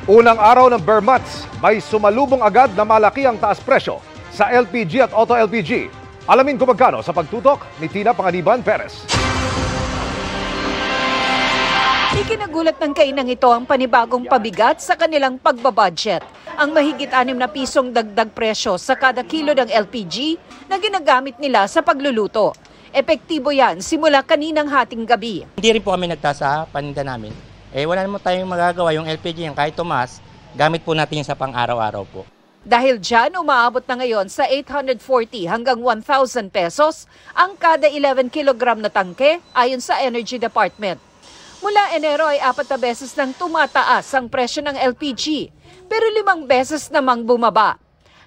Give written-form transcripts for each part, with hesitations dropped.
Unang araw ng Bear Months, may sumalubong agad na malaki ang taas presyo sa LPG at Auto LPG. Alamin kung magkano sa pagtutok ni Tina Panganiban Perez. Ikinagulat ng kainang ito ang panibagong pabigat sa kanilang pagbabudget. Ang mahigit 6 na pisong dagdag presyo sa kada kilo ng LPG na ginagamit nila sa pagluluto. Epektibo yan simula kaninang hating gabi. Hindi rin po kami nagtaas sa paninda namin. Wala naman tayong magagawa yung LPG yan kahit tumaas, gamit po natin yung sa pang-araw-araw po. Dahil dyan, umaabot na ngayon sa 840 hanggang 1,000 pesos ang kada 11 kilogram na tangke ayon sa Energy Department. Mula Enero ay 4 na beses nang tumataas ang presyo ng LPG, pero 5 beses namang bumaba.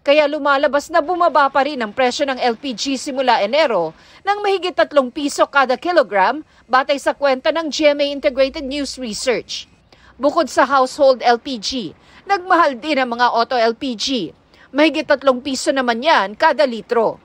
Kaya lumalabas na bumaba pa rin ang presyo ng LPG simula Enero ng mahigit 3 piso kada kilogram batay sa kwenta ng GMA Integrated News Research. Bukod sa household LPG, nagmahal din ang mga auto LPG. Mahigit 3 piso naman yan kada litro.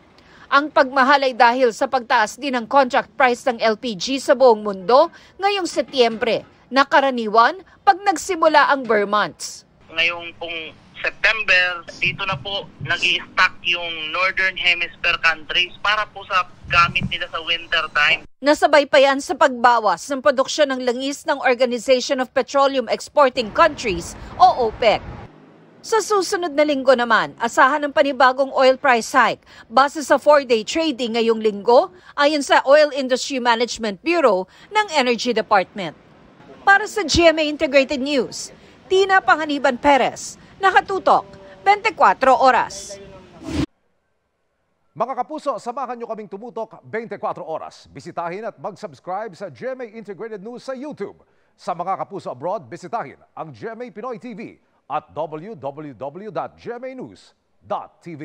Ang pagmahal ay dahil sa pagtaas din ng contract price ng LPG sa buong mundo ngayong Setyembre, na karaniwan pag nagsimula ang Bear Months. Ngayong pong September, dito na po nag-i-stock yung Northern Hemisphere countries para po sa gamit nila sa winter time. Nasabay pa yan sa pagbawas ng produksyon ng langis ng Organization of Petroleum Exporting Countries o OPEC. Sa susunod na linggo naman, asahan ng panibagong oil price hike base sa 4-day trading ngayong linggo ayon sa Oil Industry Management Bureau ng Energy Department. Para sa GMA Integrated News, Tina Panganiban Perez, nakatutok 24 oras. Mga kapuso, samahan nyo kaming tumutok 24 oras. Bisitahin at mag-subscribe sa GMA Integrated News sa YouTube. Sa mga kapuso abroad, bisitahin ang GMA Pinoy TV at www.gmanews.tv.